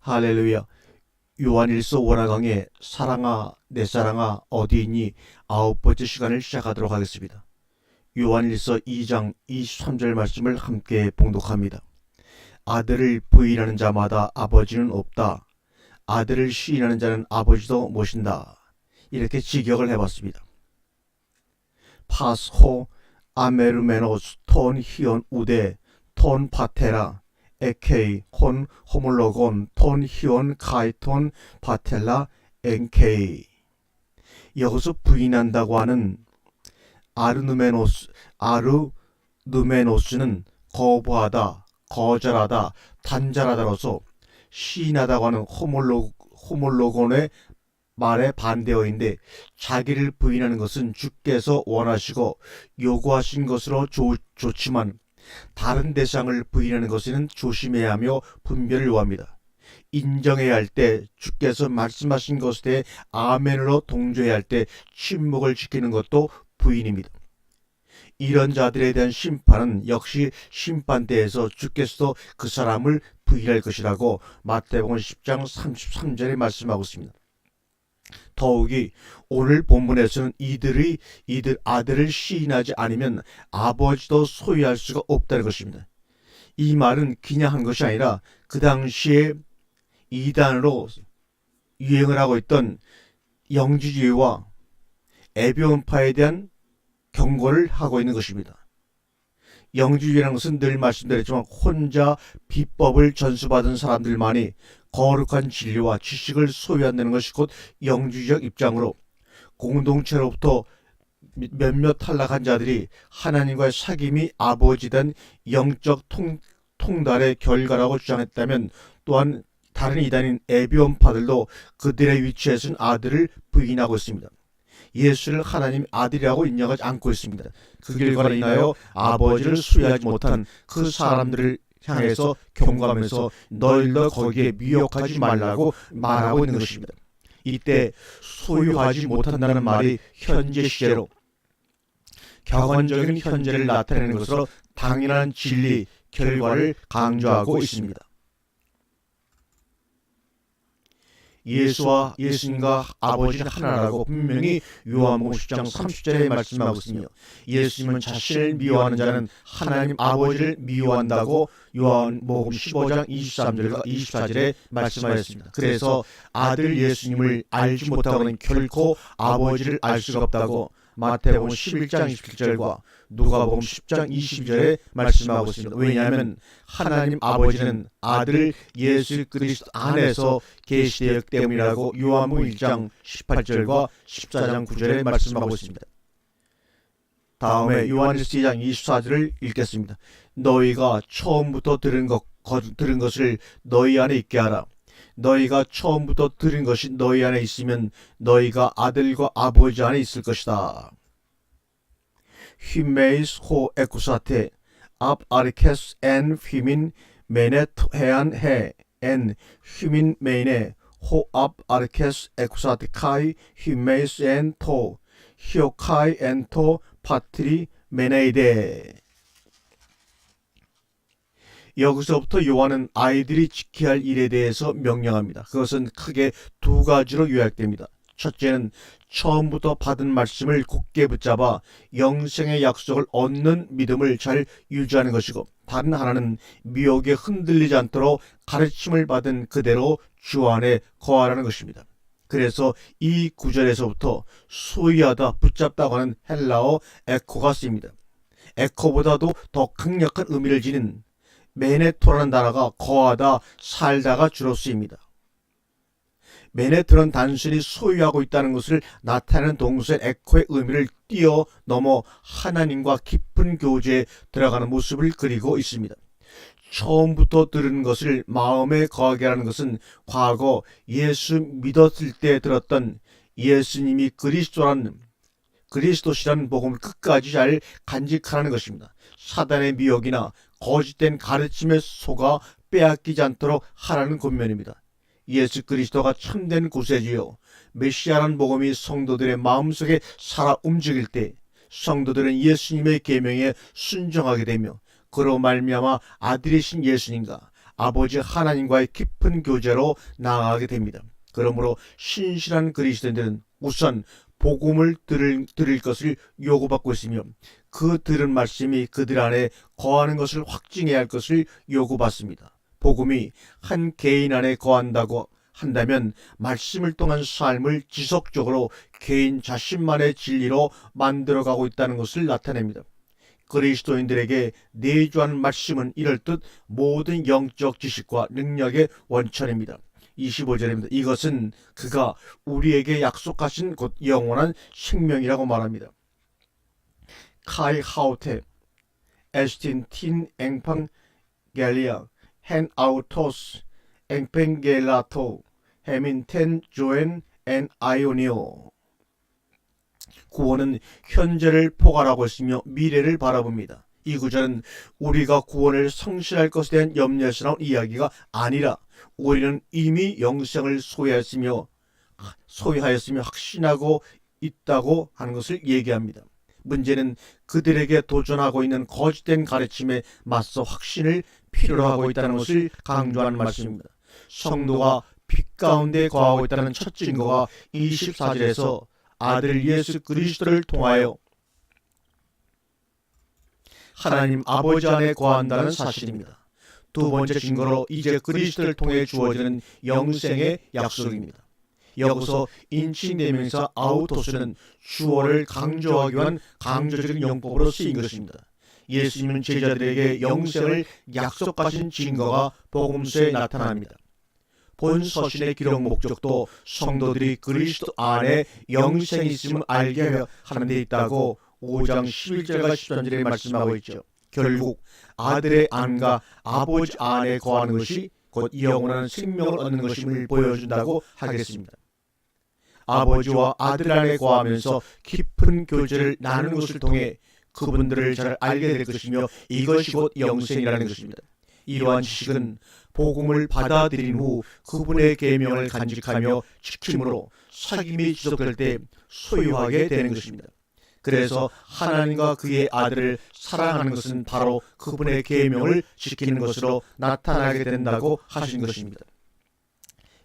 할렐루야. 요한일서 원화강의 사랑아 내 사랑아 어디 있니 9번째 시간을 시작하도록 하겠습니다. 요한일서 2장 23절 말씀을 함께 봉독합니다. 아들을 부인하는 자마다 아버지는 없다. 아들을 시인하는 자는 아버지도 모신다. 이렇게 직역을 해봤습니다. 파스호 아메르메노스 톤 히온 우데 톤 파테라 에케이 혼 호몰로곤 톤 히온 카이톤 파텔라 엔케이. 여기서 부인한다고 하는 아르누메노스는 거부하다, 거절하다, 단절하다로서 시인하다고 하는 호몰로곤의 말에 반대어인데, 자기를 부인하는 것은 주께서 원하시고 요구하신 것으로 좋지만 다른 대상을 부인하는 것에는 조심해야 하며 분별을 요합니다. 인정해야 할 때, 주께서 말씀하신 것에 대해 아멘으로 동조해야 할 때 침묵을 지키는 것도 부인입니다. 이런 자들에 대한 심판은 역시 심판대에서 주께서도 그 사람을 부인할 것이라고 마태복음 10장 33절에 말씀하고 있습니다. 더욱이 오늘 본문에서는 이들 아들을 시인하지 않으면 아버지도 소유할 수가 없다는 것입니다. 이 말은 그냥 한 것이 아니라 그 당시에 이단으로 유행을 하고 있던 영지주의와 에비온파에 대한 경고를 하고 있는 것입니다. 영지주의라는 것은 늘 말씀드렸지만 혼자 비법을 전수받은 사람들만이 거룩한 진리와 지식을 소유한다는 것이 곧 영지주의적 입장으로, 공동체로부터 몇몇 탈락한 자들이 하나님과의 사귐이 아버지된 영적 통달의 결과라고 주장했다면, 또한 다른 이단인 에비온파들도 그들의 위치에서는 아들을 부인하고 있습니다. 예수를 하나님 아들이라고 인정하지 않고 있습니다. 그 결과로 인하여 아버지를 수여하지 못한 그 사람들을 향해서 경고하면서 너희도 거기에 미혹하지 말라고 말하고 있는 것입니다. 이때 소유하지 못한다는 말이 현재 시제로 객관적인 현재를 나타내는 것으로 당연한 진리 결과를 강조하고 있습니다. 예수님과 아버지는 하나라고 분명히 요한복음 10장 30절에 말씀하고 있으며, 예수님은 자신을 미워하는 자는 하나님 아버지를 미워한다고 요한복음 15장 23절과 24절에 말씀하였습니다. 그래서 아들 예수님을 알지 못하고는 결코 아버지를 알 수가 없다고 마태복음 11장 27절과 누가복음 10장 22절에 말씀하고 있습니다. 왜냐하면 하나님 아버지는 아들 예수 그리스도 안에서 계시되었기 때문이라고 요한복음 1장 18절과 14장 9절에 말씀하고 있습니다. 다음에 요한일서 2장 24절을 읽겠습니다. 너희가 처음부터 들은 것을 너희 안에 있게 하라. 너희가 처음부터 들은 것이 너희 안에 있으면 너희가 아들과 아버지 안에 있을 것이다. 휘메이스 호 에쿠사테 앞 아르케스 엔 휘민 메네 헤안 헤엔 휘민 메네 호 앞 아르케스 에쿠사테 카이 휘메이스 엔 토 히오카이 엔 토 파트리 메네이데. 여기서부터 요한은 아이들이 지켜야 할 일에 대해서 명령합니다. 그것은 크게 두 가지로 요약됩니다. 첫째는 처음부터 받은 말씀을 굳게 붙잡아 영생의 약속을 얻는 믿음을 잘 유지하는 것이고, 다른 하나는 미혹에 흔들리지 않도록 가르침을 받은 그대로 주 안에 거하라는 것입니다. 그래서 이 구절에서부터 소유하다, 붙잡다고 하는 헬라어 에코가 쓰입니다. 에코보다도 더 강력한 의미를 지닌 메네토라는 단어가 거하다, 살다가 주로 쓰입니다. 메네토는 단순히 소유하고 있다는 것을 나타내는 동사인 에코의 의미를 뛰어넘어 하나님과 깊은 교제에 들어가는 모습을 그리고 있습니다. 처음부터 들은 것을 마음에 거하게 하는 것은 과거 예수 믿었을 때 들었던 예수님이 그리스도시라는 복음을 끝까지 잘 간직하라는 것입니다. 사단의 미혹이나 거짓된 가르침에 속아 빼앗기지 않도록 하라는 권면입니다. 예수 그리스도가 참된 구세주요 메시아라는 복음이 성도들의 마음속에 살아 움직일 때, 성도들은 예수님의 계명에 순종하게 되며 그로 말미암아 아들이신 예수님과 아버지 하나님과의 깊은 교제로 나아가게 됩니다. 그러므로 신실한 그리스도인들은 우선 복음을 들을 것을 요구받고 있으며 그 들은 말씀이 그들 안에 거하는 것을 확증해야 할 것을 요구받습니다. 복음이 한 개인 안에 거한다고 한다면 말씀을 통한 삶을 지속적으로 개인 자신만의 진리로 만들어가고 있다는 것을 나타냅니다. 그리스도인들에게 내주하는 말씀은 이럴듯 모든 영적 지식과 능력의 원천입니다. 25절입니다. 이것은 그가 우리에게 약속하신 곧 영원한 생명이라고 말합니다. 카이 하우테 에스틴 틴 앵팡 갤리아 헨 아우토스 앵팽겔라토 헤민텐 조엔 엔 아이오니오. 구원은 현재를 포괄하고 있으며 미래를 바라봅니다. 이 구절은 우리가 구원을 성실할 것에 대한 염려에서 나온 이야기가 아니라 우리는 이미 영생을 소유하였으며 확신하고 있다고 하는 것을 얘기합니다. 문제는 그들에게 도전하고 있는 거짓된 가르침에 맞서 확신을 필요로 하고 있다는 것을 강조하는 말씀입니다. 성도가 빛 가운데 거하고 있다는 첫 증거가 24절에서 아들 예수 그리스도를 통하여 하나님 아버지 안에 거한다는 사실입니다. 두 번째 증거로 이제 그리스도를 통해 주어지는 영생의 약속입니다. 여기서 인칭대명사 아우토스는 주어를 강조하기 위한 강조적인 용법으로 쓰인 것입니다. 예수님은 제자들에게 영생을 약속하신 증거가 복음서에 나타납니다. 본 서신의 기록 목적도 성도들이 그리스도 안에 영생이 있음을 알게 하는 데 있다고 5장 11절과 13절에 말씀하고 있죠. 결국 아들의 안과 아버지 안에 거하는 것이 곧 영원한 생명을 얻는 것임을 보여준다고 하겠습니다. 아버지와 아들 안에 거하면서 깊은 교제를 나누는 것을 통해 그분들을 잘 알게 될 것이며 이것이 곧 영생이라는 것입니다. 이러한 지식은 복음을 받아들인 후 그분의 계명을 간직하며 지킴으로 사귐이 지속될 때 소유하게 되는 것입니다. 그래서 하나님과 그의 아들을 사랑하는 것은 바로 그분의 계명을 지키는 것으로 나타나게 된다고 하신 것입니다.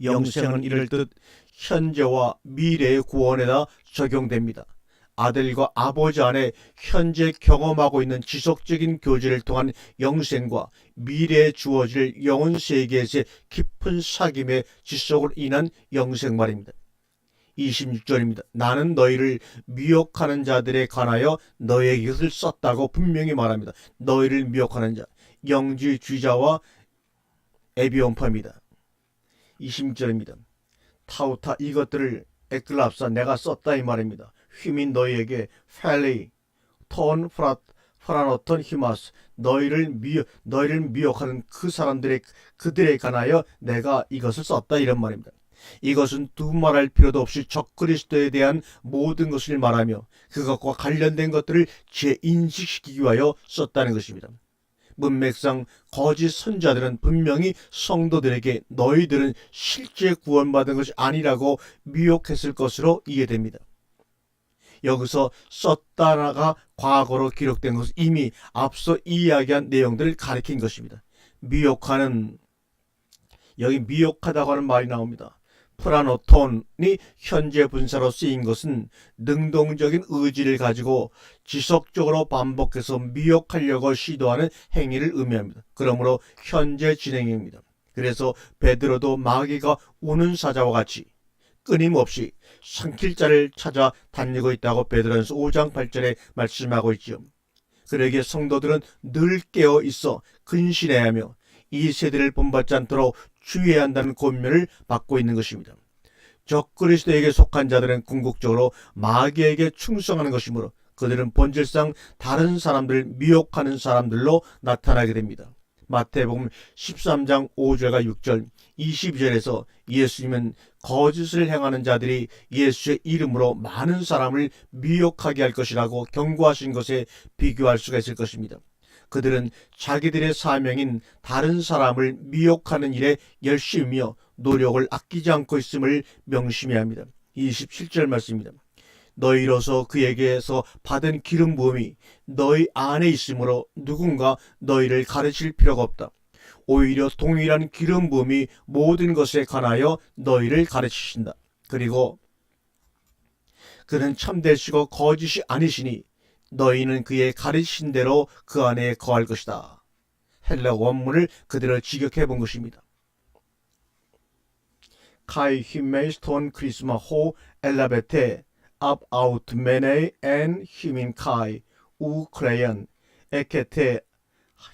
영생은 이럴듯 현재와 미래의 구원에다 적용됩니다. 아들과 아버지 안에 현재 경험하고 있는 지속적인 교제를 통한 영생과 미래에 주어질 영혼 세계에서의 깊은 사귐의 지속으로 인한 영생 말입니다. 26절입니다. 나는 너희를 미혹하는 자들에 관하여 너희에게 이것을 썼다고 분명히 말합니다. 너희를 미혹하는 자, 영지주의자와 에비온파입니다. 26절입니다. 타우타 이것들을 에클랍사 내가 썼다 이 말입니다. 휘민 너희에게 펠리 톤 프라노톤 히마스 너희를 미혹하는 그들에 관하여 내가 이것을 썼다 이런 말입니다. 이것은 두말할 필요도 없이 적그리스도에 대한 모든 것을 말하며 그것과 관련된 것들을 재인식시키기 위하여 썼다는 것입니다. 문맥상 거짓 선자들은 분명히 성도들에게 너희들은 실제 구원받은 것이 아니라고 미혹했을 것으로 이해됩니다. 여기서 썼다가 과거로 기록된 것은 이미 앞서 이야기한 내용들을 가리킨 것입니다. 미혹하는, 여기 미혹하다고 하는 말이 나옵니다. 프라노톤이 현재 분사로 쓰인 것은 능동적인 의지를 가지고 지속적으로 반복해서 미혹하려고 시도하는 행위를 의미합니다. 그러므로 현재 진행입니다. 그래서 베드로도 마귀가 우는 사자와 같이 끊임없이 삼킬 자를 찾아 다니고 있다고 베드로전서 5장 8절에 말씀하고 있죠. 그러기에 성도들은 늘 깨어 있어 근신해야 하며 이 세대를 본받지 않도록 주의해야 한다는 권면을 받고 있는 것입니다. 적그리스도에게 속한 자들은 궁극적으로 마귀에게 충성하는 것이므로 그들은 본질상 다른 사람들을 미혹하는 사람들로 나타나게 됩니다. 마태복음 13장 5절과 6절 22절에서 예수님은 거짓을 행하는 자들이 예수의 이름으로 많은 사람을 미혹하게 할 것이라고 경고하신 것에 비교할 수가 있을 것입니다. 그들은 자기들의 사명인 다른 사람을 미혹하는 일에 열심이며 노력을 아끼지 않고 있음을 명심해야 합니다. 27절 말씀입니다. 너희로서 그에게서 받은 기름 부음이 너희 안에 있으므로 누군가 너희를 가르칠 필요가 없다. 오히려 동일한 기름 부음이 모든 것에 관하여 너희를 가르치신다. 그리고 그는 참되시고 거짓이 아니시니 너희는 그의 가르치신 대로 그 안에 거할 것이다. 헬라 원문을 그대로 직역해 본 것입니다. Kai himmeiston krisma ho elabete ab aut menei en himin kai u kreien ekete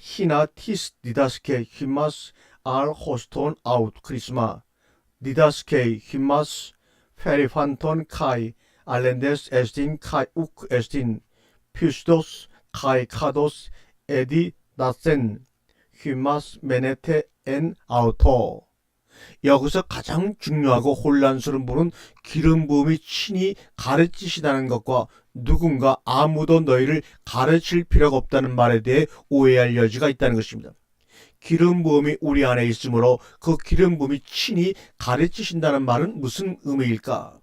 hina tis didaske himas al hoston aut krisma didaske himas ferifanton kai alendes estin kai uk estin pistos kai kados edi dasen himas menete en auto. 여기서 가장 중요하고 혼란스러운 부분은 기름 부음이 친히 가르치시다는 것과 누군가 아무도 너희를 가르칠 필요가 없다는 말에 대해 오해할 여지가 있다는 것입니다. 기름 부음이 우리 안에 있으므로 그 기름 부음이 친히 가르치신다는 말은 무슨 의미일까?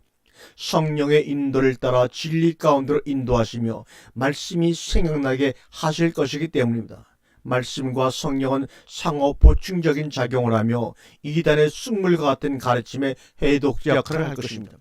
성령의 인도를 따라 진리 가운데로 인도하시며 말씀이 생각나게 하실 것이기 때문입니다. 말씀과 성령은 상호 보충적인 작용을 하며 이단의 쑥물과 같은 가르침의 해독 역할을 할 것입니다.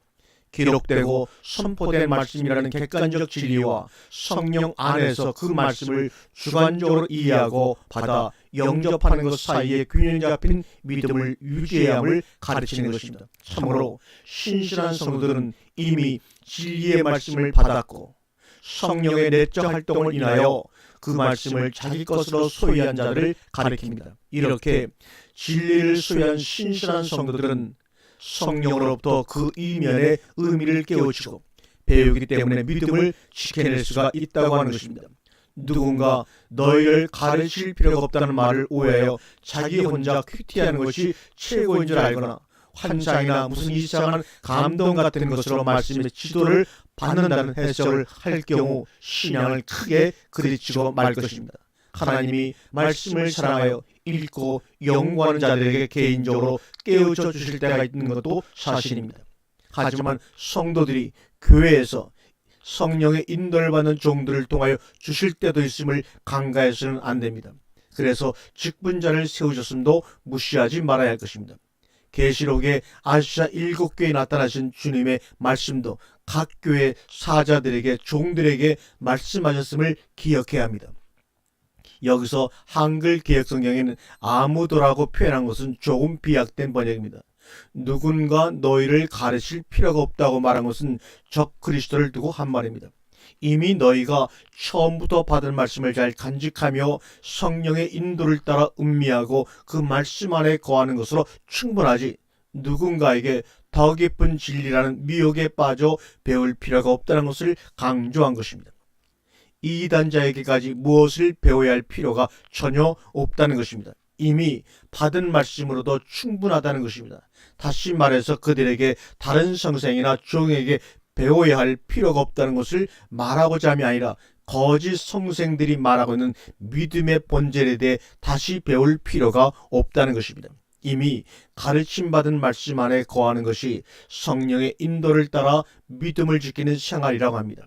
기록되고 선포된 말씀이라는 객관적 진리와 성령 안에서 그 말씀을 주관적으로 이해하고 받아 영접하는 것 사이에 균형 잡힌 믿음을 유지해야 함을 가르치는 것입니다. 참으로 신실한 성도들은 이미 진리의 말씀을 받았고 성령의 내적 활동을 인하여 그 말씀을 자기 것으로 소유한 자들을 가리킵니다. 이렇게 진리를 소유한 신실한 성도들은 성령으로부터 그 이면의 의미를 깨우치고 배우기 때문에 믿음을 지켜낼 수가 있다고 하는 것입니다. 누군가 너희를 가르칠 필요가 없다는 말을 오해하여 자기 혼자 큐티하는 것이 최고인 줄 알거나 환상이나 무슨 이상한 감동 같은 것으로 말씀의 지도를 받는다는 해석을 할 경우 신앙을 크게 그르치고 말 것입니다. 하나님이 말씀을 사랑하여 읽고 연구하는 자들에게 개인적으로 깨우쳐 주실 때가 있는 것도 사실입니다. 하지만 성도들이 교회에서 성령의 인도를 받는 종들을 통하여 주실 때도 있음을 간과해서는 안 됩니다. 그래서 직분자를 세우셨음도 무시하지 말아야 할 것입니다. 계시록의 아시아 7교회에 나타나신 주님의 말씀도 각 교회 사자들에게 종들에게 말씀하셨음을 기억해야 합니다. 여기서 한글 개역성경에는 아무도라고 표현한 것은 조금 비약된 번역입니다. 누군가 너희를 가르칠 필요가 없다고 말한 것은 적 그리스도를 두고 한 말입니다. 이미 너희가 처음부터 받은 말씀을 잘 간직하며 성령의 인도를 따라 음미하고 그 말씀 안에 거하는 것으로 충분하지 누군가에게 더 깊은 진리라는 미혹에 빠져 배울 필요가 없다는 것을 강조한 것입니다. 이단자에게까지 무엇을 배워야 할 필요가 전혀 없다는 것입니다. 이미 받은 말씀으로도 충분하다는 것입니다. 다시 말해서 그들에게 다른 성생이나 종에게 배워야 할 필요가 없다는 것을 말하고자 함이 아니라 거짓 성생들이 말하고 있는 믿음의 본질에 대해 다시 배울 필요가 없다는 것입니다. 이미 가르침받은 말씀 안에 거하는 것이 성령의 인도를 따라 믿음을 지키는 생활이라고 합니다.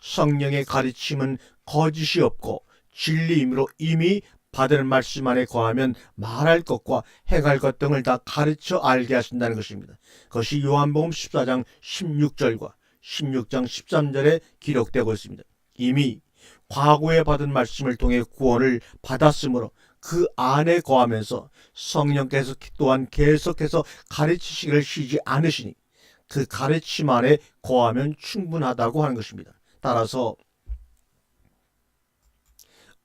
성령의 가르침은 거짓이 없고 진리이므로 이미 받은 말씀 안에 거하면 말할 것과 행할 것 등을 다 가르쳐 알게 하신다는 것입니다. 그것이 요한복음 14장 16절과 16장 13절에 기록되고 있습니다. 이미 과거에 받은 말씀을 통해 구원을 받았으므로 그 안에 거하면서 성령께서 또한 계속해서 가르치시기를 쉬지 않으시니 그 가르침 안에 거하면 충분하다고 하는 것입니다. 따라서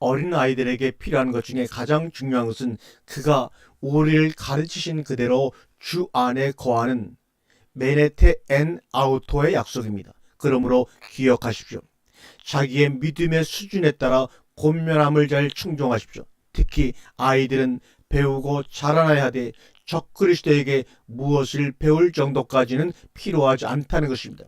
어린 아이들에게 필요한 것 중에 가장 중요한 것은 그가 우리를 가르치신 그대로 주 안에 거하는 메네테 엔 아우토의 약속입니다. 그러므로 기억하십시오. 자기의 믿음의 수준에 따라 권면함을 잘 충족하십시오. 특히 아이들은 배우고 자라나야 하되 적그리스도에게 무엇을 배울 정도까지는 필요하지 않다는 것입니다.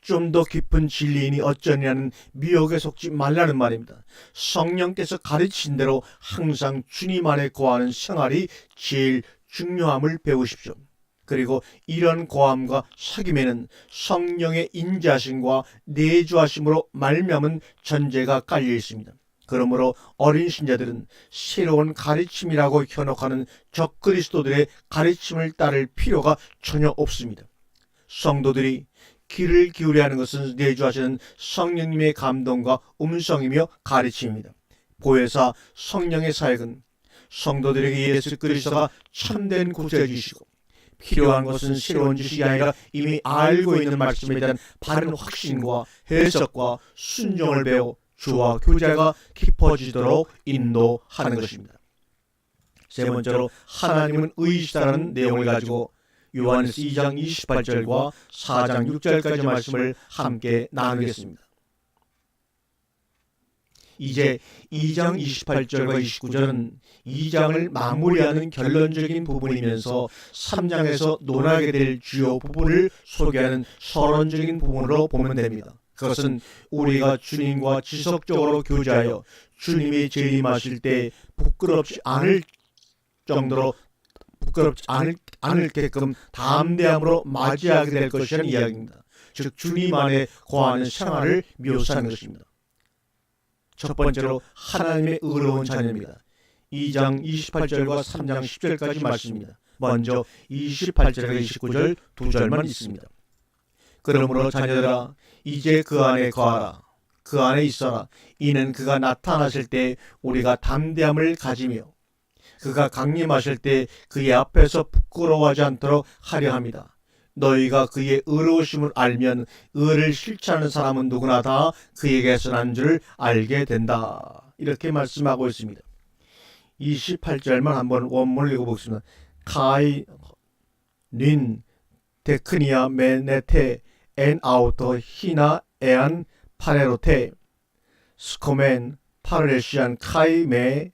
좀 더 깊은 진리인이 어쩌냐는 미혹에 속지 말라는 말입니다. 성령께서 가르치신 대로 항상 주님 안에 거하는 생활이 제일 중요함을 배우십시오. 그리고 이런 거함과 사귐에는 성령의 인자하심과 내주하심으로 말미암은 전제가 깔려 있습니다. 그러므로 어린 신자들은 새로운 가르침이라고 현혹하는 적그리스도들의 가르침을 따를 필요가 전혀 없습니다. 성도들이 귀를 기울여야 하는 것은 내주하시는 성령님의 감동과 음성이며 가르침입니다. 보혜사 성령의 사역은 성도들에게 예수 그리스도가 참된 구세주시고 필요한 것은 새로운 지식이 아니라 이미 알고 있는 말씀에 대한 바른 확신과 해석과 순종을 배워 주와 교제가 깊어지도록 인도하는 것입니다. 세 번째로 하나님은 의이시다는 내용을 가지고 요한일서 2장 28절과 4장 6절까지 말씀을 함께 나누겠습니다. 이제 2장 28절과 29절은 2장을 마무리하는 결론적인 부분이면서 3장에서 논하게 될 주요 부분을 소개하는 서론적인 부분으로 보면 됩니다. 그것은 우리가 주님과 지속적으로 교제하여 주님이 재림하실 때 부끄럽지 않을 정도로 부끄럽지 않을게끔 담대함으로 맞이하게 될 것이라는 이야기입니다. 즉 주님 안에 거하는 생활을 묘사하는 것입니다. 첫 번째로 하나님의 의로운 자녀입니다. 2장 28절과 3장 10절까지 말씀입니다. 먼저 28절과 29절 두 절만 있습니다. 그러므로 자녀들아 이제 그 안에 거하라. 그 안에 있어라. 이는 그가 나타나실 때 우리가 담대함을 가지며 그가 강림하실 때 그의 앞에서 부끄러워하지 않도록 하려 합니다. 너희가 그의 의로우심을 알면 의를 실천하는 사람은 누구나 다 그에게서 난 줄 알게 된다. 이렇게 말씀하고 있습니다. 28절만 한번 원문을 읽어보겠습니다. 카이 닌 데크니아 메네테 엔 아우터 히나 에안 파레로테 스코멘 파르레시안 카이 메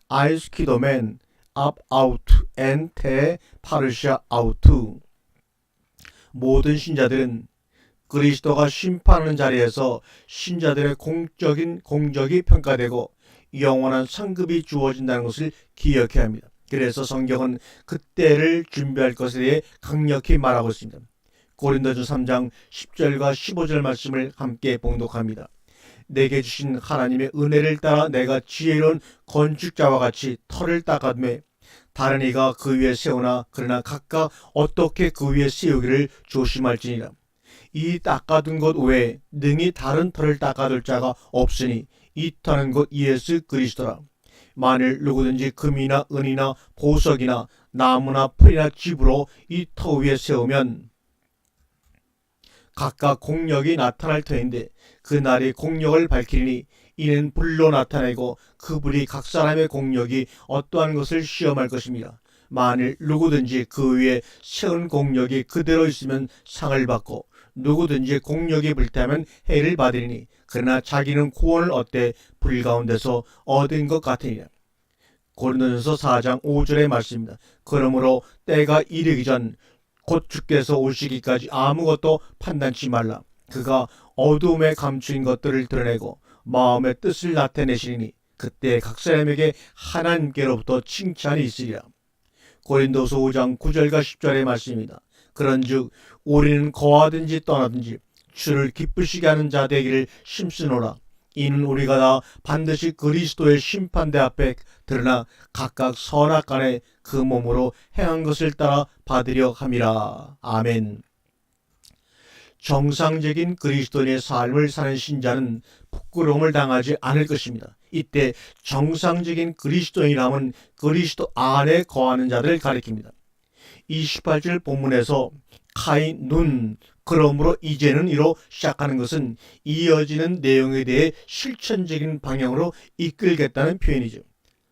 아이스키도멘 앞 아우트 엔테 파르시아 아우트. 모든 신자들은 그리스도가 심판하는 자리에서 신자들의 공적이 평가되고 영원한 상급이 주어진다는 것을 기억해야 합니다. 그래서 성경은 그때를 준비할 것에 대해 강력히 말하고 있습니다. 고린도전 3장 10절과 15절 말씀을 함께 봉독합니다. 내게 주신 하나님의 은혜를 따라 내가 지혜로운 건축자와 같이 터를 닦아두매 다른 이가 그 위에 세우나 그러나 각각 어떻게 그 위에 세우기를 조심할지니라. 이 닦아둔 것 외에 능히 다른 터를 닦아둘 자가 없으니 이 터는 곧 예수 그리스도라. 만일 누구든지 금이나 은이나 보석이나 나무나 풀이나 집으로 이 터 위에 세우면 각각 공력이 나타날 터인데 그 날이 공력을 밝히니 이는 불로 나타내고 그 불이 각 사람의 공력이 어떠한 것을 시험할 것입니다. 만일 누구든지 그 위에 세운 공력이 그대로 있으면 상을 받고 누구든지 공력이 불타면 해를 받으리니 그러나 자기는 구원을 얻되 불 가운데서 얻은 것 같으니라. 고린도전서 4장 5절의 말씀입니다. 그러므로 때가 이르기 전 곧 주께서 오시기까지 아무것도 판단치 말라. 그가 어두움에 감추인 것들을 드러내고 마음의 뜻을 나타내시니 그때 각 사람에게 하나님께로부터 칭찬이 있으리라. 고린도서 5장 9절과 10절의 말씀입니다. 그런즉 우리는 거하든지 떠나든지 주를 기쁘시게 하는 자 되기를 힘쓰노라. 이는 우리가 다 반드시 그리스도의 심판대 앞에 드러나 각각 선악간에 그 몸으로 행한 것을 따라 받으려 함이라. 아멘. 정상적인 그리스도인의 삶을 사는 신자는 부끄러움을 당하지 않을 것입니다. 이때 정상적인 그리스도인이라면 그리스도 안에 거하는 자들을 가리킵니다. 28절 본문에서 카인 눈 그러므로 이제는 이로 시작하는 것은 이어지는 내용에 대해 실천적인 방향으로 이끌겠다는 표현이죠.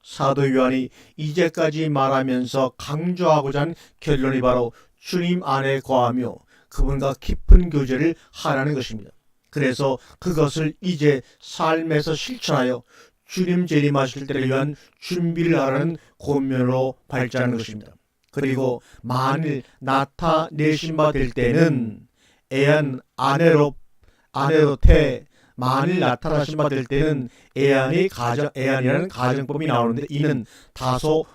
사도 요한이 이제까지 말하면서 강조하고자 한 결론이 바로 주님 안에 거하며 그분과 깊은 교제를 하라는 것입니다. 그래서 그것을 이제 삶에서 실천하여 주님 재림하실 때를 위한 준비를 하라는 권면으로 발전하는 것입니다. 그리고 만일 나타내신 바 될 때는 애안 아네로테 만일 나타나신 바 될 때는 애안이라는 가정법이 나오는데 이는 다소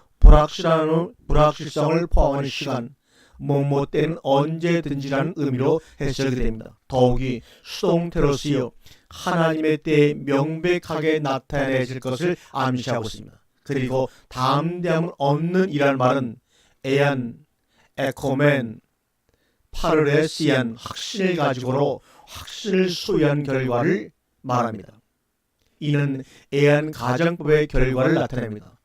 불확실성을 포함하는 시간 뭐뭐 때는 언제든지라는 의미로 해석이 됩니다. 더욱이 수동태로서요 하나님의 때에 명백하게 나타내실 것을 암시하고 있습니다. 그리고 담대함을 얻는 이란 말은 에안, 에코멘, 파르레시안 확신을 가지고로 확신을 소유한 결과를 말합니다. 이는 에안 가정법의 결과를 나타냅니다.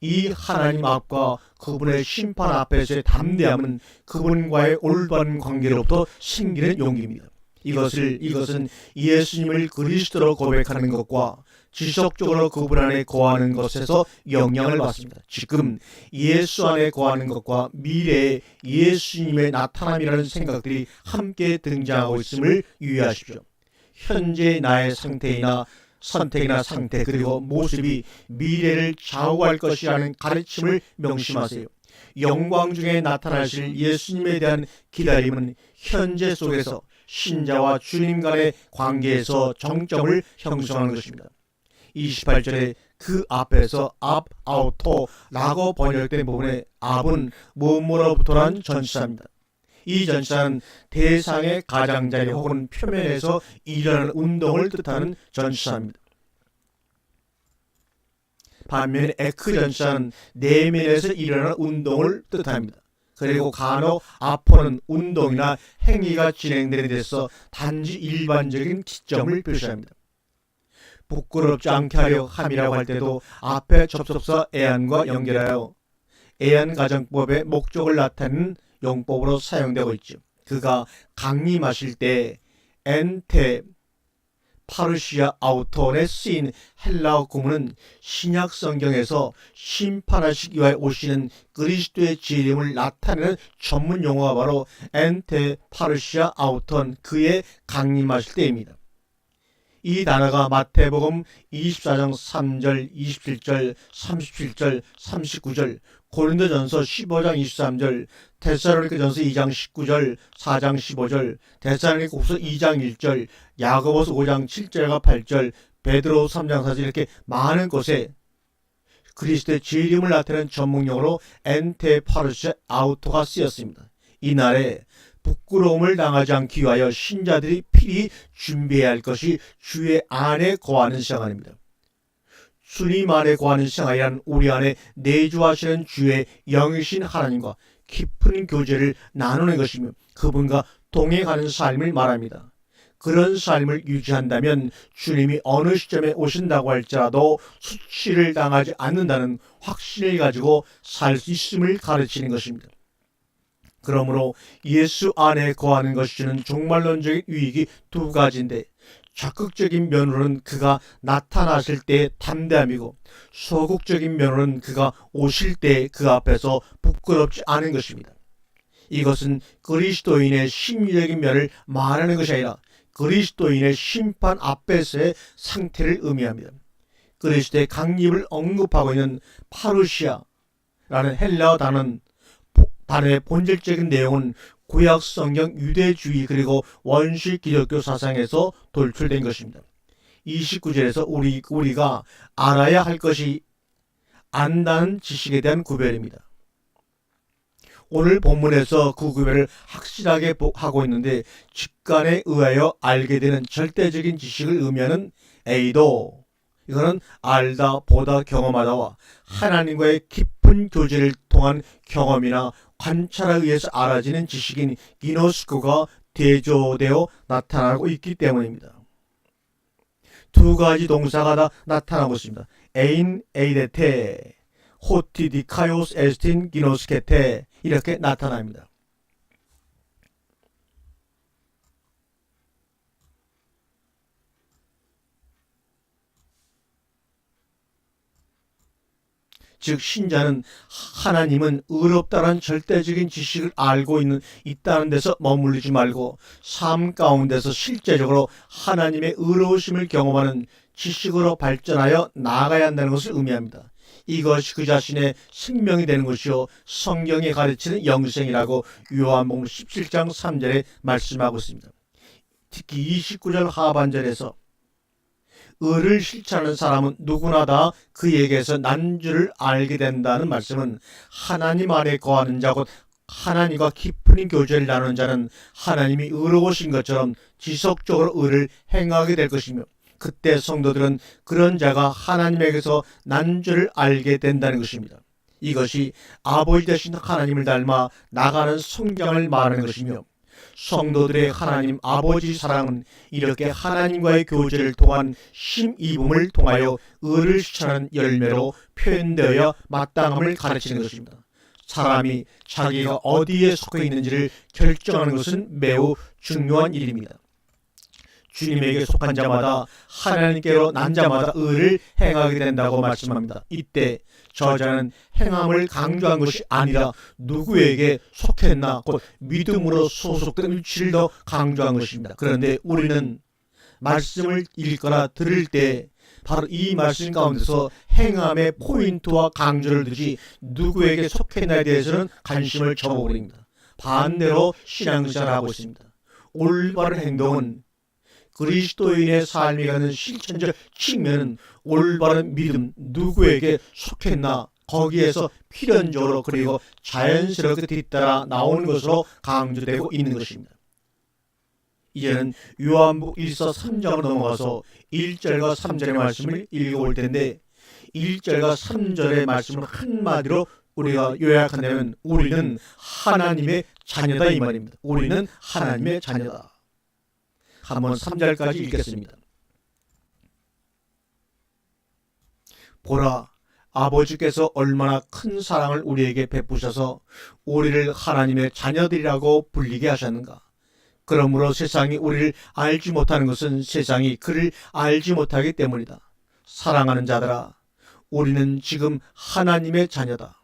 이 하나님 앞과 그분의 심판 앞에서의 담대함은 그분과의 올바른 관계로부터 생기는 용기입니다. 이것은 예수님을 그리스도로 고백하는 것과 지속적으로 그분 안에 거하는 것에서 영향을 받습니다. 지금 예수 안에 거하는 것과 미래의 예수님의 나타남이라는 생각들이 함께 등장하고 있음을 유의하십시오. 현재 나의 상태이나 선택이나 상태 그리고 모습이 미래를 좌우할 것이라는 가르침을 명심하세요. 영광 중에 나타나실 예수님에 대한 기다림은 현재 속에서 신자와 주님 간의 관계에서 정점을 형성하는 것입니다. 28절에 그 앞에서 앞, 아우토라고 번역된 부분의 앞은 뭐뭐로부터란 전치사입니다. 이 전치사는 대상의 가장자리 혹은 표면에서 일어나는 운동을 뜻하는 전치사입니다. 반면에 에크 전치사는 내면에서 일어나는 운동을 뜻합니다. 그리고 간혹 아포는 운동이나 행위가 진행되는 데서 단지 일반적인 기점을 표시합니다. 부끄럽지 않게 하려 함이라고 할 때도 앞에 접속사 에안과 연결하여 에안 가정법의 목적을 나타내는 용법으로 사용되고 있죠. 그가 강림하실 때 엔테 파르시아 아우톤에 쓰인 헬라어 구문은 신약 성경에서 심판하시기 위하여 오시는 그리스도의 재림을 나타내는 전문 용어가 바로 엔테 파르시아 아우톤 그의 강림하실 때입니다. 이 단어가 마태복음 24장 3절, 27절, 37절, 39절, 고린도전서 15장 23절, 데살로니가전서 2장 19절, 4장 15절, 데살로니가후서 2장 1절, 야고보서 5장 7절과 8절, 베드로 3장 4절 이렇게 많은 곳에 그리스도의 재림을 나타내는 전문용어로 엔테 파르시아 아우토가 쓰였습니다. 이날에 부끄러움을 당하지 않기 위하여 신자들이 필히 준비해야 할 것이 주의 안에 거하는 생활입니다. 주님 안에 거하는 생활이란 우리 안에 내주하시는 주의 영이신 하나님과 깊은 교제를 나누는 것이며 그분과 동행하는 삶을 말합니다. 그런 삶을 유지한다면 주님이 어느 시점에 오신다고 할지라도 수치를 당하지 않는다는 확신을 가지고 살 수 있음을 가르치는 것입니다. 그러므로 예수 안에 거하는 것이 주는 종말론적인 유익이 두 가지인데 적극적인 면으로는 그가 나타나실 때의 담대함이고 소극적인 면으로는 그가 오실 때 그 앞에서 부끄럽지 않은 것입니다. 이것은 그리스도인의 심리적인 면을 말하는 것이 아니라 그리스도인의 심판 앞에서의 상태를 의미합니다. 그리스도의 강림을 언급하고 있는 파루시아라는 헬라어 단어의 본질적인 내용은 구약 성경 유대주의 그리고 원시 기독교 사상에서 돌출된 것입니다. 29절에서 우리가 알아야 할 것이 안다는 지식에 대한 구별입니다. 오늘 본문에서 그 구별을 확실하게 하고 있는데 직관에 의하여 알게 되는 절대적인 지식을 의미하는 에이도 이거는 알다, 보다, 경험하다와 하나님과의 깊은 교제를 통한 경험이나 관찰에 의해서 알아지는 지식인 기노스코가 대조되어 나타나고 있기 때문입니다. 두 가지 동사가 다 나타나고 있습니다. 에인 에이데테, 호티디카요스 에스틴 기노스케테 이렇게 나타납니다. 즉 신자는 하나님은 의롭다는 절대적인 지식을 알고 있다는 데서 머물리지 말고 삶 가운데서 실제적으로 하나님의 의로우심을 경험하는 지식으로 발전하여 나아가야 한다는 것을 의미합니다. 이것이 그 자신의 생명이 되는 것이요 성경에 가르치는 영생이라고 요한복음 17장 3절에 말씀하고 있습니다. 특히 29절 하반절에서 의를 실천하는 사람은 누구나 다 그에게서 난 줄을 알게 된다는 말씀은 하나님 안에 거하는 자 곧 하나님과 깊은 교제를 나누는 자는 하나님이 의로우신 것처럼 지속적으로 의를 행하게 될 것이며, 그때 성도들은 그런 자가 하나님에게서 난 줄을 알게 된다는 것입니다. 이것이 아버지 되신 하나님을 닮아 나가는 성장을 말하는 것이며, 성도들의 하나님 아버지 사랑은 이렇게 하나님과의 교제를 통한 힘입음을 통하여 의를 실천하는 열매로 표현되어야 마땅함을 가르치는 것입니다. 사람이 자기가 어디에 속해 있는지를 결정하는 것은 매우 중요한 일입니다. 주님에게 속한 자마다 하나님께로 난 자마다 의를 행하게 된다고 말씀합니다. 이때 저자는 행함을 강조한 것이 아니라 누구에게 속했나 곧 믿음으로 소속된 위치를 더 강조한 것입니다. 그런데 우리는 말씀을 읽거나 들을 때 바로 이 말씀 가운데서 행함의 포인트와 강조를 두지 누구에게 속했나에 대해서는 관심을 접어버립니다. 반대로 신앙생활을 하고 있습니다. 올바른 행동은 그리스도인의 삶이 갖는 실천적 측면은 올바른 믿음, 누구에게 속했나 거기에서 필연적으로 그리고 자연스럽게 뒤따라 나오는 것으로 강조되고 있는 것입니다. 이제는 요한복음 1서 3장으로 넘어가서 1절과 3절의 말씀을 읽어볼 텐데, 1절과 3절의 말씀을 한마디로 우리가 요약한다면 우리는 하나님의 자녀다 이 말입니다. 우리는 하나님의 자녀다. 한번 3절까지 읽겠습니다. 보라, 아버지께서 얼마나 큰 사랑을 우리에게 베푸셔서 우리를 하나님의 자녀들이라고 불리게 하셨는가. 그러므로 세상이 우리를 알지 못하는 것은 세상이 그를 알지 못하기 때문이다. 사랑하는 자들아, 우리는 지금 하나님의 자녀다.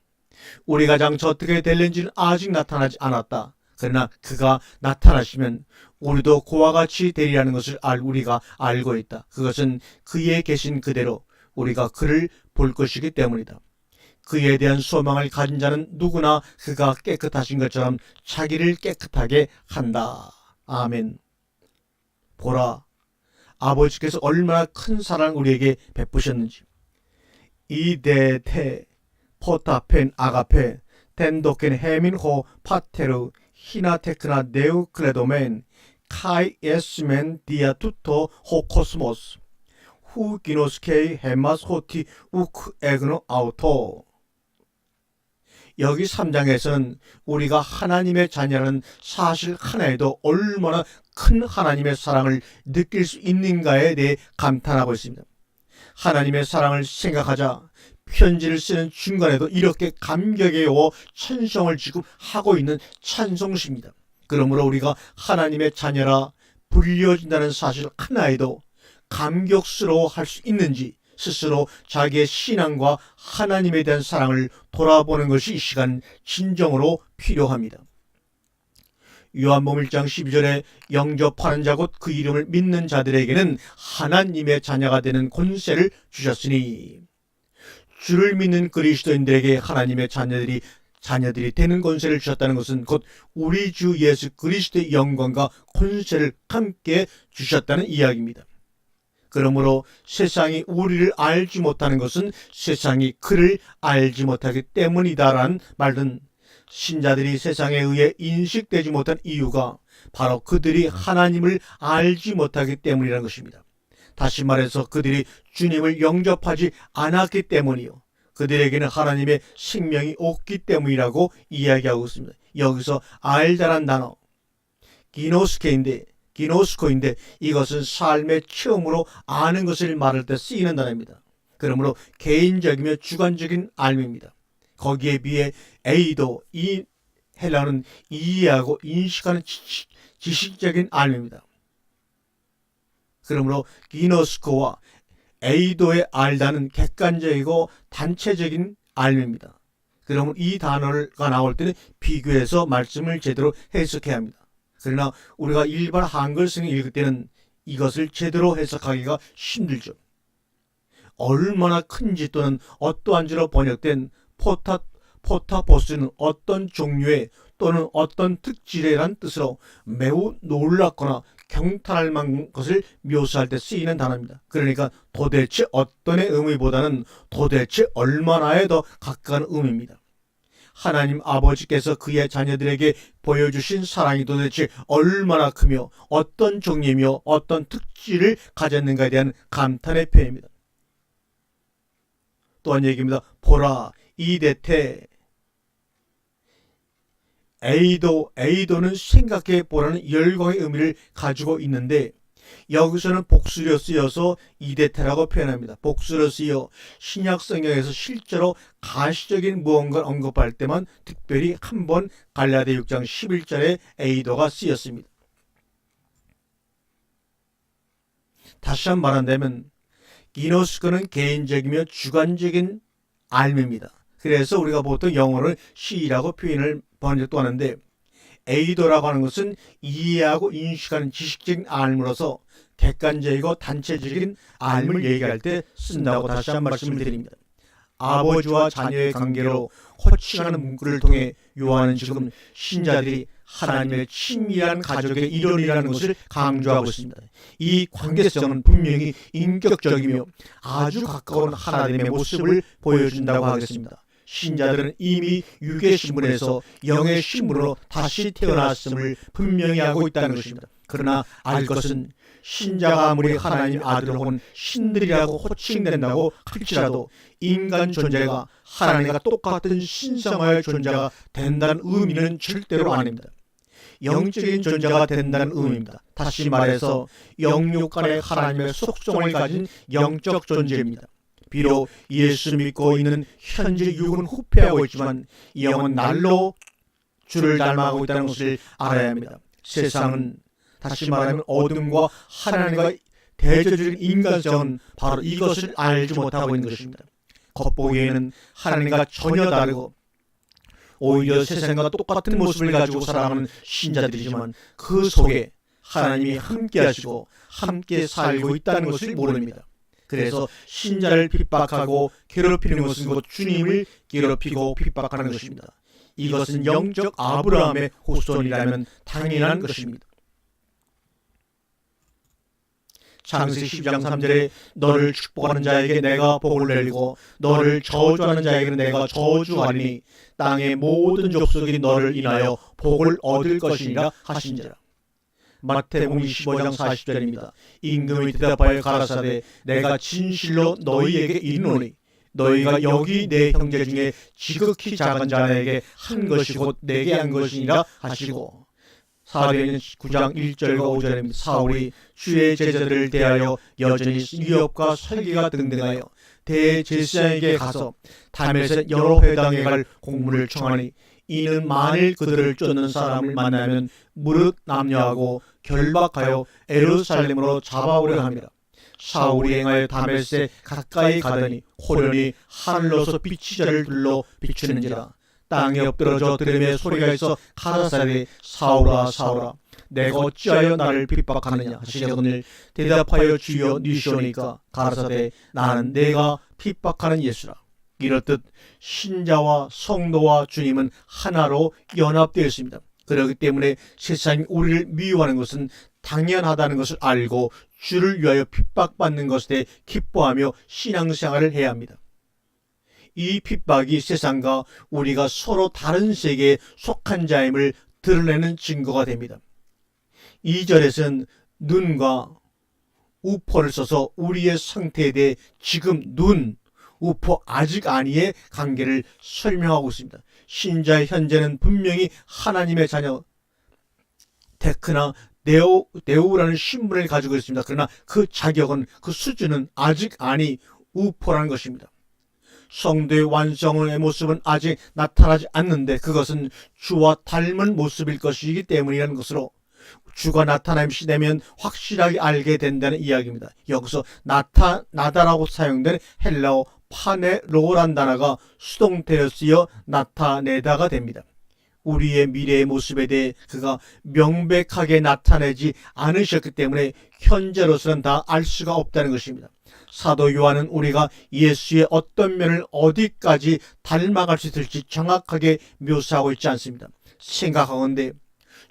우리가 장차 어떻게 될는지는 아직 나타나지 않았다. 그러나 그가 나타나시면 우리도 그와 같이 되리라는 것을 우리가 알고 있다. 그것은 그에 계신 그대로 우리가 그를 볼 것이기 때문이다. 그에 대한 소망을 가진 자는 누구나 그가 깨끗하신 것처럼 자기를 깨끗하게 한다. 아멘. 보라, 아버지께서 얼마나 큰 사랑을 우리에게 베푸셨는지. 이데테 포타펜 아가페 텐도켄 헤민호 파테르 히나테크나 네우 클레도멘 카이 에스멘 디아 투토 호코스모스 후 기노스케이 헤마스 호티 우크 에그노 아우토. 여기 3장에서는 우리가 하나님의 자녀라는 사실 하나에도 얼마나 큰 하나님의 사랑을 느낄 수 있는가에 대해 감탄하고 있습니다. 하나님의 사랑을 생각하자 편지를 쓰는 중간에도 이렇게 감격에 워 찬송을 지금 하고 있는 찬송시입니다. 그러므로 우리가 하나님의 자녀라 불려진다는 사실 하나에도 감격스러워 할 수 있는지 스스로 자기의 신앙과 하나님에 대한 사랑을 돌아보는 것이 이 시간 진정으로 필요합니다. 요한복음 1장 12절에 영접하는 자 곧 그 이름을 믿는 자들에게는 하나님의 자녀가 되는 권세를 주셨으니, 주를 믿는 그리스도인들에게 하나님의 자녀들이 되는 권세를 주셨다는 것은 곧 우리 주 예수 그리스도의 영광과 권세를 함께 주셨다는 이야기입니다. 그러므로 세상이 우리를 알지 못하는 것은 세상이 그를 알지 못하기 때문이다라는 말은 신자들이 세상에 의해 인식되지 못한 이유가 바로 그들이 하나님을 알지 못하기 때문이라는 것입니다. 다시 말해서 그들이 주님을 영접하지 않았기 때문이요, 그들에게는 하나님의 생명이 없기 때문이라고 이야기하고 있습니다. 여기서 알다란 단어 기노스코인데 이것은 삶의 체험으로 아는 것을 말할 때 쓰이는 단어입니다. 그러므로 개인적이며 주관적인 알미입니다. 거기에 비해 에이도, 이 헬라어는 이해하고 인식하는 지식적인 알미입니다. 그러므로 기노스코와 에이도의 알다는 객관적이고 단체적인 알미입니다. 그러면 이 단어가 나올 때는 비교해서 말씀을 제대로 해석해야 합니다. 그러나 우리가 일반 한글성을 읽을 때는 이것을 제대로 해석하기가 힘들죠. 얼마나 큰지 또는 어떠한지로 번역된 포타포스는 어떤 종류의 또는 어떤 특질이란 뜻으로 매우 놀랍거나 경탄할 만한 것을 묘사할 때 쓰이는 단어입니다. 그러니까 도대체 어떤의 의미보다는 도대체 얼마나에 더 가까운 의미입니다. 하나님 아버지께서 그의 자녀들에게 보여주신 사랑이 도대체 얼마나 크며 어떤 종류며 어떤 특질을 가졌는가에 대한 감탄의 표현입니다. 또한 얘기입니다. 보라, 이대태. 에이도는 생각해 보라는 열광의 의미를 가지고 있는데 여기서는 복수로 쓰여서 이데테라고 표현합니다. 복수로 쓰여 신약 성경에서 실제로 가시적인 무언가를 언급할 때만 특별히 한 번 갈라디아 6장 11절에 에이도가 쓰였습니다. 다시 한번 말한다면 기노스코는 개인적이며 주관적인 알입니다. 그래서 우리가 보통 영어를 시라고 표현을 번역도 하는데 에이도라고 하는 것은 이해하고 인식하는 지식적인 알므로서 객관적이고 단체적인 알을 얘기할 때 쓴다고 다시 한 말씀을 드립니다. 아버지와 자녀의 관계로 호칭하는 문구를 통해 요한은 지금 신자들이 하나님의 친밀한 가족의 일원이라는 것을 강조하고 있습니다. 이 관계성은 분명히 인격적이며 아주 가까운 하나님의 모습을 보여준다고 하겠습니다. 신자들은 이미 육의 신분에서 영의 신분으로 다시 태어났음을 분명히 하고 있다는 것입니다. 그러나 알 것은 신자가 아무리 하나님 아들 혹은 신들이라고 호칭된다고 할지라도 인간 존재가 하나님과 똑같은 신성의 존재가 된다는 의미는 절대로 아닙니다. 영적인 존재가 된다는 의미입니다. 다시 말해서 영육 간의 하나님의 속성을 가진 영적 존재입니다. 비록 예수 믿고 있는 현재 육은 후퇴하고 있지만 영은 날로 주를 닮아가고 있다는 것을 알아야 합니다. 세상은 다시 말하면 어둠과 하나님과 대조적인 인간성은 바로 이것을 알지 못하고 있는 것입니다. 겉보기에는 하나님과 전혀 다르고 오히려 세상과 똑같은 모습을 가지고 살아가는 신자들이지만 그 속에 하나님이 함께 하시고 함께 살고 있다는 것을 모릅니다. 그래서 신자를 핍박하고 괴롭히는 것은 곧 주님을 괴롭히고 핍박하는 것입니다. 이것은 영적 아브라함의 후손이라면 당연한 것입니다. 창세기 12장 3절에 너를 축복하는 자에게 내가 복을 내리고 너를 저주하는 자에게는 내가 저주하리니 땅의 모든 족속이 너를 인하여 복을 얻을 것이니라 하신지라. 마태복음 25장 40절입니다. 임금이 대답하여 가라사대 내가 진실로 너희에게 이르노니 너희가 여기 내 형제 중에 지극히 작은 자에게 한 것이 곧 내게 한 것이니라 하시고 사도행전 9장 1절과 5절입니다. 사울이 주의 제자들을 대하여 여전히 위협과 설계가 등등하여 대제사장에게 가서 담에서 여러 회당에 갈 공문을 청하니 이는 만일 그들을 쫓는 사람을 만나면 무릇 남녀하고 결박하여 예루살렘으로 잡아오려 합니다. 사울이 행하여 다메섹 가까이 가더니 호련히 하늘로서 빛이 저를 둘러 비추는지라. 땅에 엎드러져 들음의 소리가 있어 가라사대 사울아 사울아 내가 어찌하여 나를 핍박하느냐 하시거늘 대답하여 주여 니시오니까 가라사대 나는 내가 핍박하는 예수라. 이렇듯 신자와 성도와 주님은 하나로 연합되어 있습니다. 그렇기 때문에 세상이 우리를 미워하는 것은 당연하다는 것을 알고 주를 위하여 핍박받는 것에 대해 기뻐하며 신앙생활을 해야 합니다. 이 핍박이 세상과 우리가 서로 다른 세계에 속한 자임을 드러내는 증거가 됩니다. 2절에서는 눈과 우포를 써서 우리의 상태에 대해 지금 눈, 우포 아직 아니의 관계를 설명하고 있습니다. 신자의 현재는 분명히 하나님의 자녀 테크나 네오라는 신분을 가지고 있습니다. 그러나 그 자격은 그 수준은 아직 아니 우포라는 것입니다. 성도의 완성의 모습은 아직 나타나지 않는데 그것은 주와 닮은 모습일 것이기 때문이라는 것으로 주가 나타남이 되면 확실하게 알게 된다는 이야기입니다. 여기서 나타나다라고 사용된 헬라어 파네로란 단어가 수동태로 쓰여 나타내다가 됩니다. 우리의 미래의 모습에 대해 그가 명백하게 나타내지 않으셨기 때문에 현재로서는 다 알 수가 없다는 것입니다. 사도 요한은 우리가 예수의 어떤 면을 어디까지 닮아갈 수 있을지 정확하게 묘사하고 있지 않습니다. 생각하건대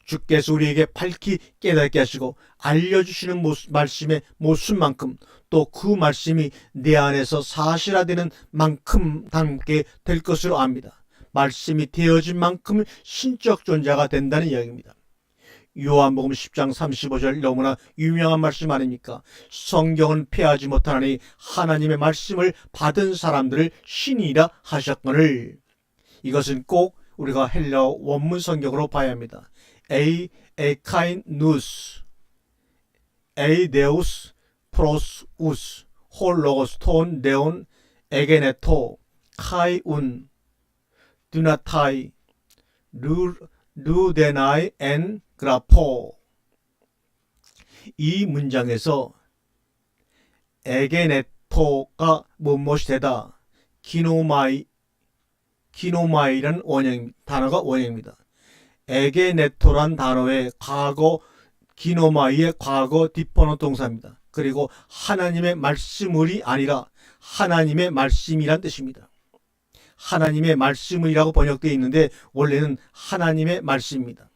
주께서 우리에게 밝히 깨닫게 하시고 알려주시는 말씀의 모습만큼 또 그 말씀이 내 안에서 사실화되는 만큼 닮게 될 것으로 압니다. 말씀이 되어진 만큼 신적 존재가 된다는 이야기입니다. 요한복음 10장 35절 너무나 유명한 말씀 아닙니까? 성경은 패하지 못하나니 하나님의 말씀을 받은 사람들을 신이라 하셨거늘. 이것은 꼭 우리가 헬라어 원문 성경으로 봐야 합니다. 에카이누스, 에이데우스, 프로스우스, 홀로고스, 톤, 네온, 에게네토, 카이운, 두나타이, 루데나이, 엔 그라포. 이 문장에서 에게네토가 무엇이 되다, 기노마이라는 단어가 원형입니다. 에게네토란 단어의 과거, 기노마이의 과거 디퍼너 동사입니다. 그리고 하나님의 말씀을이 아니라 하나님의 말씀이란 뜻입니다. 하나님의 말씀이라고 번역되어 있는데 원래는 하나님의 말씀입니다.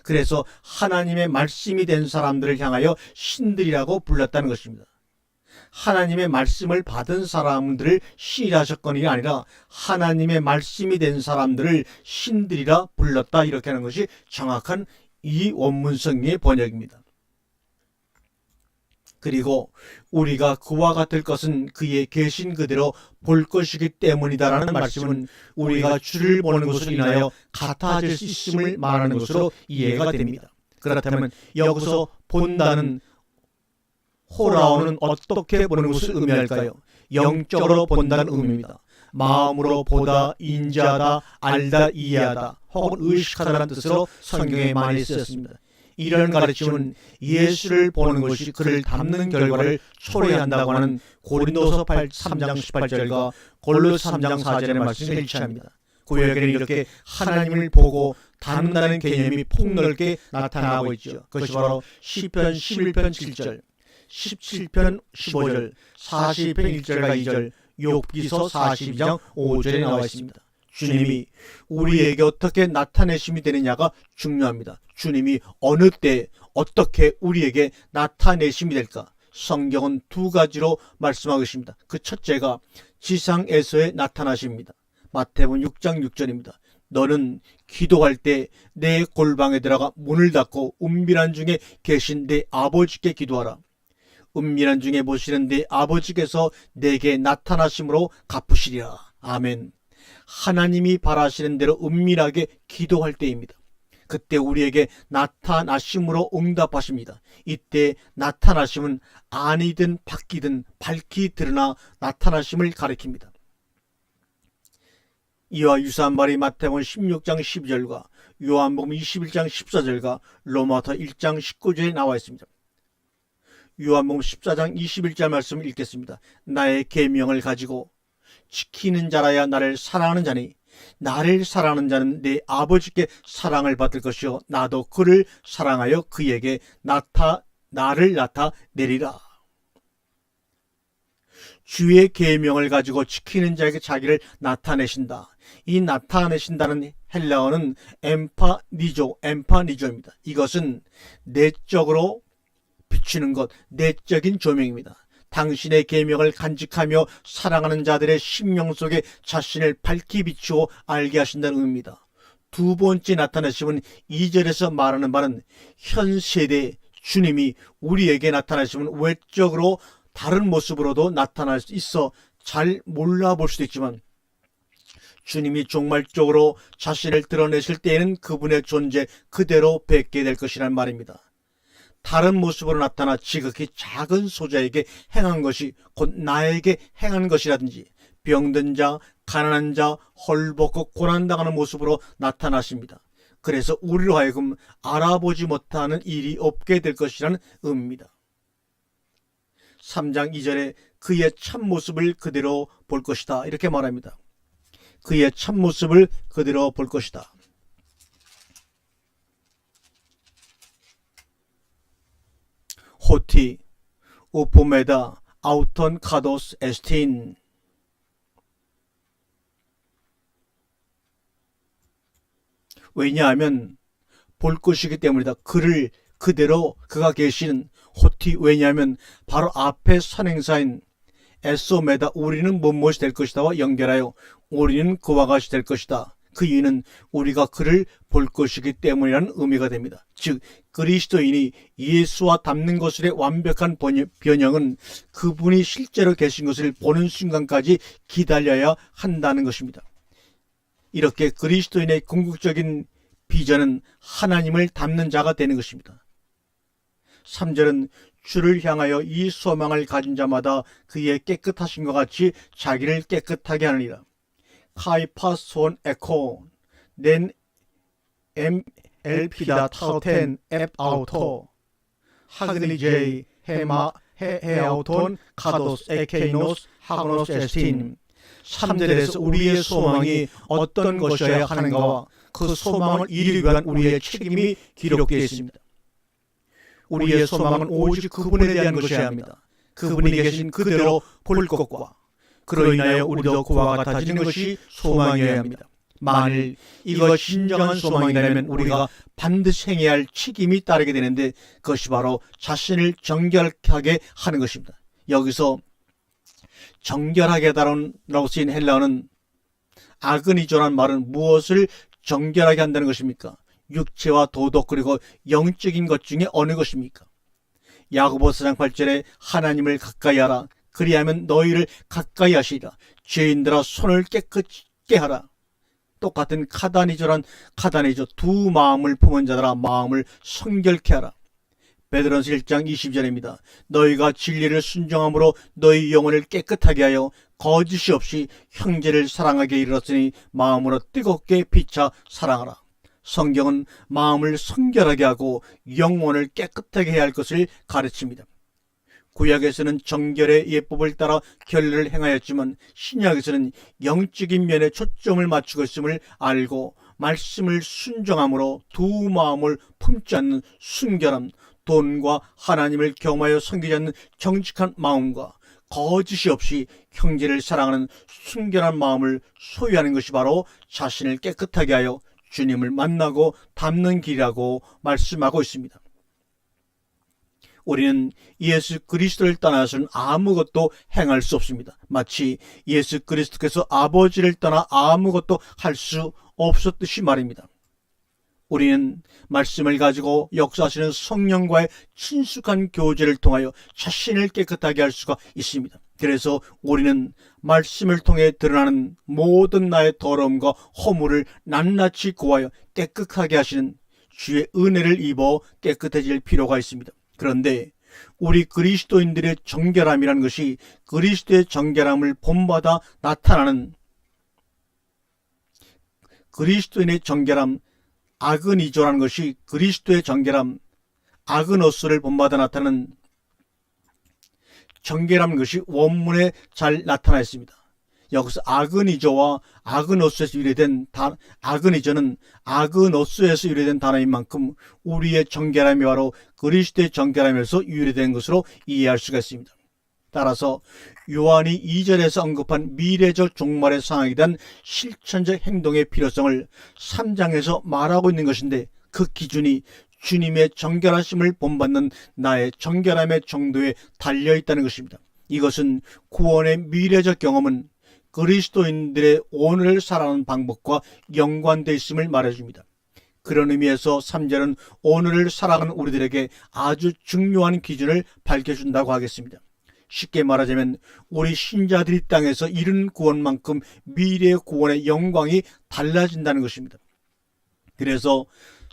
그래서 하나님의 말씀이 된 사람들을 향하여 신들이라고 불렀다는 것입니다. 하나님의 말씀을 받은 사람들을 신이라 하셨거니 아니라 하나님의 말씀이 된 사람들을 신들이라 불렀다, 이렇게 하는 것이 정확한 이 원문성의 번역입니다. 그리고 우리가 그와 같을 것은 그의 계신 그대로 볼 것이기 때문이다라는 말씀은 우리가 주를 보는 것으로 인하여 같아질 수 있음을 말하는 것으로 이해가 됩니다. 그렇다면 여기서 본다는 호라오는 어떻게 보는 것을 의미할까요? 영적으로 본다는 의미입니다. 마음으로 보다, 인지하다, 알다, 이해하다, 혹은 의식하다라는 뜻으로 성경에 많이 쓰였습니다. 이런 가르침은 예수를 보는 것이 그를 닮는 결과를 초래한다고 하는 고린도서 3장 18절과 골로새 3장 4절의 말씀과 일치합니다. 구약에는 이렇게 하나님을 보고 닮는다는 개념이 폭넓게 나타나고 있죠. 그것이 바로 시편 11편 7절, 17편 15절, 40편 1절과 2절, 욥기서 42장 5절에 나와 있습니다. 주님이 우리에게 어떻게 나타내심이 되느냐가 중요합니다. 주님이 어느 때 어떻게 우리에게 나타내심이 될까? 성경은 두 가지로 말씀하고 있습니다. 그 첫째가 지상에서의 나타나심입니다. 마태복음 6장 6절입니다. 너는 기도할 때 내 골방에 들어가 문을 닫고 은밀한 중에 계신 내 아버지께 기도하라. 은밀한 중에 보시는 내 아버지께서 내게 나타나심으로 갚으시리라. 아멘. 하나님이 바라시는 대로 은밀하게 기도할 때입니다. 그때 우리에게 나타나심으로 응답하십니다. 이때 나타나심은 아니든 바뀌든 밝히 드러나 나타나심을 가리킵니다. 이와 유사한 말이 마태복음 16장 12절과 요한복음 21장 14절과 로마서 1장 19절에 나와 있습니다. 요한복음 14장 21절 말씀을 읽겠습니다. 나의 계명을 가지고 지키는 자라야 나를 사랑하는 자니 나를 사랑하는 자는 내 아버지께 사랑을 받을 것이요 나도 그를 사랑하여 그에게 나를 나타내리라. 주의 계명을 가지고 지키는 자에게 자기를 나타내신다. 이 나타내신다는 헬라어는 엠파니조입니다. 이것은 내적으로 비추는 것, 내적인 조명입니다. 당신의 계명을 간직하며 사랑하는 자들의 심령 속에 자신을 밝히 비추어 알게 하신다는 의미입니다. 두 번째 나타나심은 2절에서 말하는 바는 현 세대 주님이 우리에게 나타나시면 외적으로 다른 모습으로도 나타날 수 있어 잘 몰라볼 수도 있지만 주님이 종말적으로 자신을 드러내실 때에는 그분의 존재 그대로 뵙게 될 것이란 말입니다. 다른 모습으로 나타나 지극히 작은 소자에게 행한 것이 곧 나에게 행한 것이라든지 병든 자, 가난한 자, 헐벗고 고난당하는 모습으로 나타나십니다. 그래서 우리로 하여금 알아보지 못하는 일이 없게 될 것이라는 의미입니다. 3장 2절에 그의 참모습을 그대로 볼 것이다, 이렇게 말합니다. 그의 참모습을 그대로 볼 것이다. 호티, 우포메다, 아우턴 카도스 에스틴. 왜냐하면 볼 것이기 때문이다. 그를 그대로 그가 계시는 호티, 왜냐하면 바로 앞에 선행사인 애써매다 우리는 무엇이 될 것이다와 연결하여 우리는 그와 같이 될 것이다. 그 이유는 우리가 그를 볼 것이기 때문이라는 의미가 됩니다. 즉 그리스도인이 예수와 닮는 것의 완벽한 변형은 그분이 실제로 계신 것을 보는 순간까지 기다려야 한다는 것입니다. 이렇게 그리스도인의 궁극적인 비전은 하나님을 닮는 자가 되는 것입니다. 3절은 주를 향하여 이 소망을 가진 자마다 그의 깨끗하심과 같이 자기를 깨끗하게 하느니라. 카이파손 에코 낸 MLP다 타우텐 앱 아우토 하그니제이 헤마 헤아우톤 카도스 에케이노스 하그노스 에스틴. 3절에서 우리의 소망이 어떤 것이어야 하는가와 그 소망을 이루기 위한 우리의 책임이 기록되어 있습니다. 우리의 소망은 오직 그분에 대한 것이어야 합니다. 그분이 계신 그대로 볼 것과 그로 인하여 우리도 그와 같아지는 것이 소망이어야 합니다. 만일 이것이 진정한 소망이라면 우리가 반드시 행해야 할 책임이 따르게 되는데 그것이 바로 자신을 정결하게 하는 것입니다. 여기서 정결하게 하다라고 쓰인 헬라어는 아그니조란 말은 무엇을 정결하게 한다는 것입니까? 육체와 도덕 그리고 영적인 것 중에 어느 것입니까? 야고보 4장 8절에 하나님을 가까이 하라. 그리하면 너희를 가까이 하시리라. 죄인들아 손을 깨끗게 하라. 똑같은 카다니조란 카다니조 두 마음을 품은 자들아 마음을 성결케 하라. 베드로전서 1장 20절입니다. 너희가 진리를 순종함으로 너희 영혼을 깨끗하게 하여 거짓이 없이 형제를 사랑하게 이르렀으니 마음으로 뜨겁게 피차 사랑하라. 성경은 마음을 성결하게 하고 영혼을 깨끗하게 해야 할 것을 가르칩니다. 구약에서는 정결의 예법을 따라 결례를 행하였지만 신약에서는 영적인 면에 초점을 맞추고 있음을 알고 말씀을 순종함으로 두 마음을 품지 않는 순결함, 돈과 하나님을 경험하여 섬기지 않는 정직한 마음과 거짓이 없이 형제를 사랑하는 순결한 마음을 소유하는 것이 바로 자신을 깨끗하게 하여 주님을 만나고 닮는 길이라고 말씀하고 있습니다. 우리는 예수 그리스도를 떠나서는 아무것도 행할 수 없습니다. 마치 예수 그리스도께서 아버지를 떠나 아무것도 할 수 없었듯이 말입니다. 우리는 말씀을 가지고 역사하시는 성령과의 친숙한 교제를 통하여 자신을 깨끗하게 할 수가 있습니다. 그래서 우리는 말씀을 통해 드러나는 모든 나의 더러움과 허물을 낱낱이 고하여 깨끗하게 하시는 주의 은혜를 입어 깨끗해질 필요가 있습니다. 그런데 우리 그리스도인들의 정결함이라는 것이 그리스도의 정결함을 본받아 나타나는 그리스도인의 정결함 아그니조라는 것이 그리스도의 정결함 아그노스를 본받아 나타나는 정결함인 것이 원문에 잘 나타나 있습니다. 여기서 아그니조와 아그노스에서 유래된 아그니조는 아그노스에서 유래된 단어인 만큼 우리의 정결함이 바로 그리스도의 정결함에서 유래된 것으로 이해할 수가 있습니다. 따라서 요한이 2절에서 언급한 미래적 종말의 상황에 대한 실천적 행동의 필요성을 3장에서 말하고 있는 것인데 그 기준이 주님의 정결하심을 본받는 나의 정결함의 정도에 달려있다는 것입니다. 이것은 구원의 미래적 경험은 그리스도인들의 오늘을 살아가는 방법과 연관되어 있음을 말해줍니다. 그런 의미에서 3절은 오늘을 살아가는 우리들에게 아주 중요한 기준을 밝혀준다고 하겠습니다. 쉽게 말하자면 우리 신자들이 땅에서 이룬 구원만큼 미래의 구원의 영광이 달라진다는 것입니다. 그래서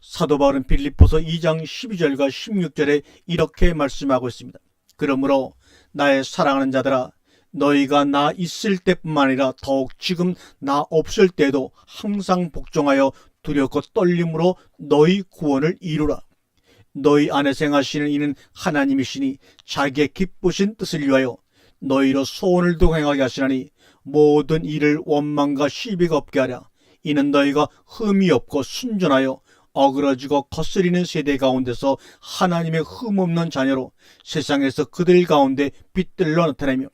사도 바울은 빌립보서 2장 12절과 16절에 이렇게 말씀하고 있습니다. 그러므로 나의 사랑하는 자들아 너희가 나 있을 때뿐만 아니라 더욱 지금 나 없을 때도 항상 복종하여 두렵고 떨림으로 너희 구원을 이루라. 너희 안에 생하시는 이는 하나님이시니 자기의 기쁘신 뜻을 위하여 너희로 소원을 동행하게 하시나니 모든 일을 원망과 시비가 없게 하랴. 이는 너희가 흠이 없고 순전하여 어그러지고 거스리는 세대 가운데서 하나님의 흠없는 자녀로 세상에서 그들 가운데 빛들로 나타내며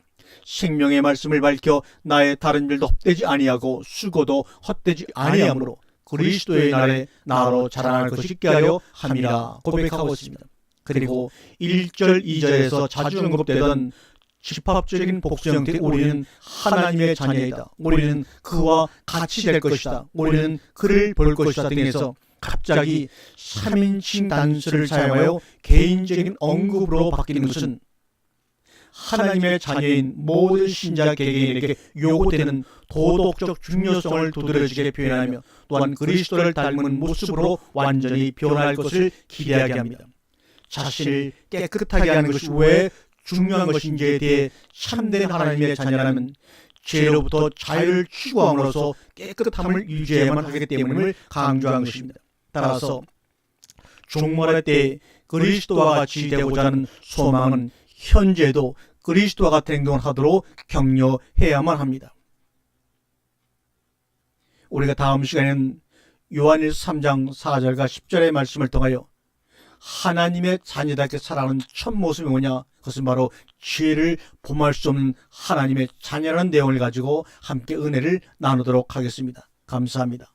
생명의 말씀을 밝혀 나의 다른 일도 헛되지 아니하고 수고도 헛되지 아니하므로 그리스도의 날에 나로 자랑할 것이 있게 하여 함이라 고백하고 있습니다. 그리고 1절 2절에서 자주 언급되던 집합적인 복수 형태 우리는 하나님의 자녀이다. 우리는 그와 같이 될 것이다. 우리는 그를 볼 것이다 등에서 갑자기 3인칭 단수를 사용하여 개인적인 언급으로 바뀌는 것은 하나님의 자녀인 모든 신자 개개인에게 요구되는 도덕적 중요성을 두드러지게 표현하며 또한 그리스도를 닮은 모습으로 완전히 변할 것을 기대하게 합니다. 자신을 깨끗하게 하는 것이 왜 중요한 것인지에 대해 참된 하나님의 자녀라면 죄로부터 자유를 추구함으로써 깨끗함을 유지해야만 하기 때문임을 강조한 것입니다. 따라서 종말의 때에 그리스도와 같이 되고자 하는 소망은 현재도 그리스도와 같은 행동을 하도록 격려해야만 합니다. 우리가 다음 시간에는 요한일서 3장 4절과 10절의 말씀을 통하여 하나님의 자녀답게 살아가는 첫 모습이 뭐냐? 그것은 바로 죄를 범할 수 없는 하나님의 자녀라는 내용을 가지고 함께 은혜를 나누도록 하겠습니다. 감사합니다.